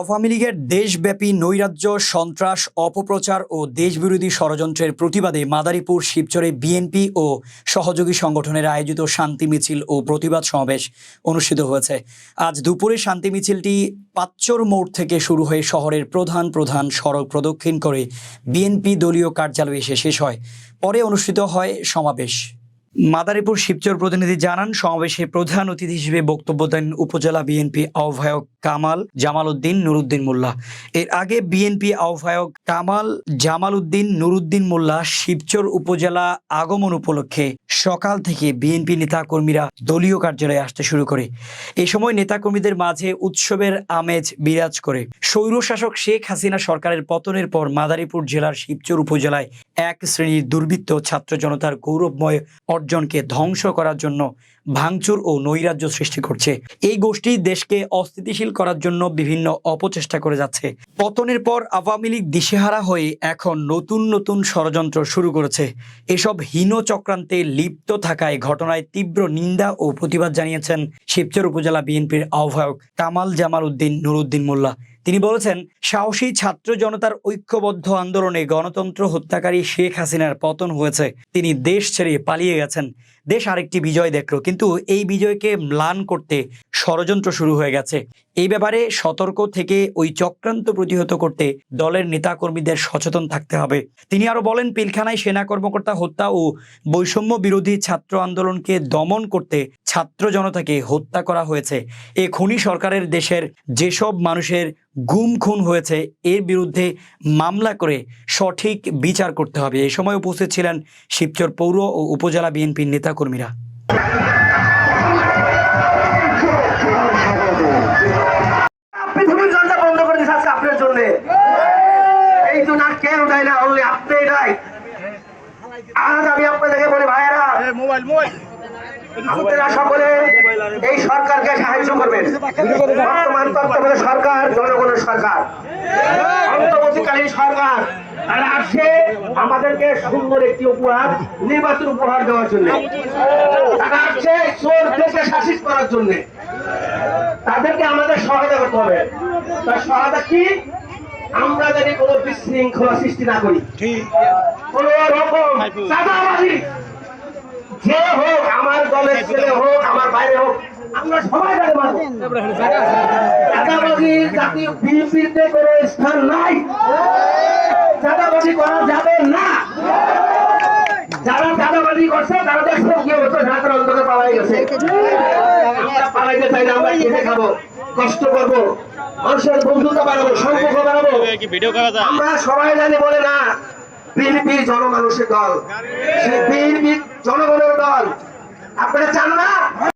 আওয়ামী লীগের দেশব্যাপী নৈরাজ্য, সন্ত্রাস, অপপ্রচার ও দেশবিরোধী ষড়যন্ত্রের প্রতিবাদে মাদারীপুর শিবচরে বিএনপি ও সহযোগী সংগঠনের আয়োজিত শান্তি মিছিল ও প্রতিবাদ সমাবেশ অনুষ্ঠিত হয়েছে। আজ দুপুরে শান্তি মিছিলটি পাচ্চর মোড় থেকে শুরু হয়ে শহরের প্রধান প্রধান সড়ক প্রদক্ষিণ করে বিএনপি দলীয় কার্যালয়ে এসে শেষ হয়। পরে অনুষ্ঠিত হয় সমাবেশ। মাদারীপুর শিবচর প্রতিনিধি জানান, সমাবেশে প্রধান অতিথি হিসেবে বক্তব্য দেন উপজেলা বিএনপি আহ্বায়ক কামাল জামাল উদ্দিন নুরুদ্দিন মোল্লা। এর আগে বিএনপি আহ্বায়ক কামাল জামাল উদ্দিন নুরুদ্দিন মোল্লা শিবচর উপজেলা আগমন উপলক্ষে সকাল থেকে বিএনপি নেতাকর্মীরা দলীয় কার্যালয়ে আসতে শুরু করে। এই সময় নেতাকর্মীদের মাঝে উৎসবের আমেজ বিরাজ করে। স্বৈরশাসক শেখ হাসিনা সরকারের পতনের পর মাদারীপুর জেলার শিবচর উপজেলায় এক শ্রেণীর দুর্বৃত্ত ছাত্র জনতার গৌরবময় অর্জনকে ধ্বংস করার জন্য ভাঙচুর ও নৈরাজ্য সৃষ্টি করছে। এই গোষ্ঠী দেশকে অস্থিতিশীল করার জন্য বিভিন্ন অপচেষ্টা করে যাচ্ছে। পতনের পর আওয়ামী লীগ দিশেহারা হয়ে এখন নতুন নতুন ষড়যন্ত্র শুরু করেছে। এসব হীন চক্রান্তে লিপ্ত থাকায় ঘটনায় তীব্র নিন্দা ও প্রতিবাদ জানিয়েছেন শিবচর উপজেলা বিএনপির আহ্বায়ক কামাল জামাল উদ্দিন নুরুদ্দিন মোল্লা। তিনি বলেছেন, সাহসী ছাত্র জনতার ঐক্যবদ্ধ আন্দোলনে গণতন্ত্র হত্যাকারী শেখ হাসিনার পতন হয়েছে। তিনি দেশ ছেড়ে পালিয়ে গেছেন। দেশ আরেকটি বিজয় দেখল, কিন্তু এই বিজয়কে ম্লান করতে ষড়যন্ত্র শুরু হয়ে গেছে। এই ব্যাপারে সতর্ক থেকে ওই চক্রান্ত প্রতিহত করতে দলের নেতাকর্মীদের সচেতন থাকতে হবে। তিনি আরো বলেন, পিলখানায় সেনা কর্মকর্তা হত্যা ও বৈষম্য বিরোধী ছাত্র আন্দোলনকে দমন করতে ছাত্র জনতাকে হত্যা করা হয়েছে। এই খুনি সরকারের দেশের যেসব মানুষের গুম খুন হয়েছে এর বিরুদ্ধে মামলা করে সঠিক বিচার করতে হবে। এই সময় উপস্থিত ছিলেন শিবচর পৌর ও উপজেলা বিএনপির নেতাকর্মীরা। আপনারা সকলে এই সরকারকে সাহায্য করবেন। বর্তমান তত্ত্বাবধায়ক সরকার জনগণের সরকার, অন্তর্বর্তীকালীন সরকার, তারা আসছে আমাদেরকে সুন্দর একটি উপহার, নির্বাচন উপহার দেওয়ার জন্য। তারা আসছে চোর দেশে শাসিত করার জন্য। তাদেরকে আমাদের সহায়তা করতে হবে। তার সহায়তা কি? আমরা যদি কোনো বিশৃঙ্খলা সৃষ্টি না করি, কোন রকম চাঁদাবাজি, যে হোক, আমার দলের ছেলে হোক, আমার বাইরে হোক, আমরা সবাই চাঁদাবাজি জাতীয় বিএনপিতে কোনো স্থান নাই। চাঁদাবাজি করা যাবে না। যারা চাঁদাবাজি করছে তারা দেখছে কি হতো, ঢাকার অন্তরে পালাই গেছে। আমরা পালাইতে চাই না, আমরা খেতে খাবো, কষ্ট করবো, মানুষের বন্ধুতা বাড়াবো, সম্পর্ক বাড়াবো। আমরা সবাই জানি বলে না, বিএনপি জনমানুষের দল, বিএনপি জনগণের দল। আপনারা চান না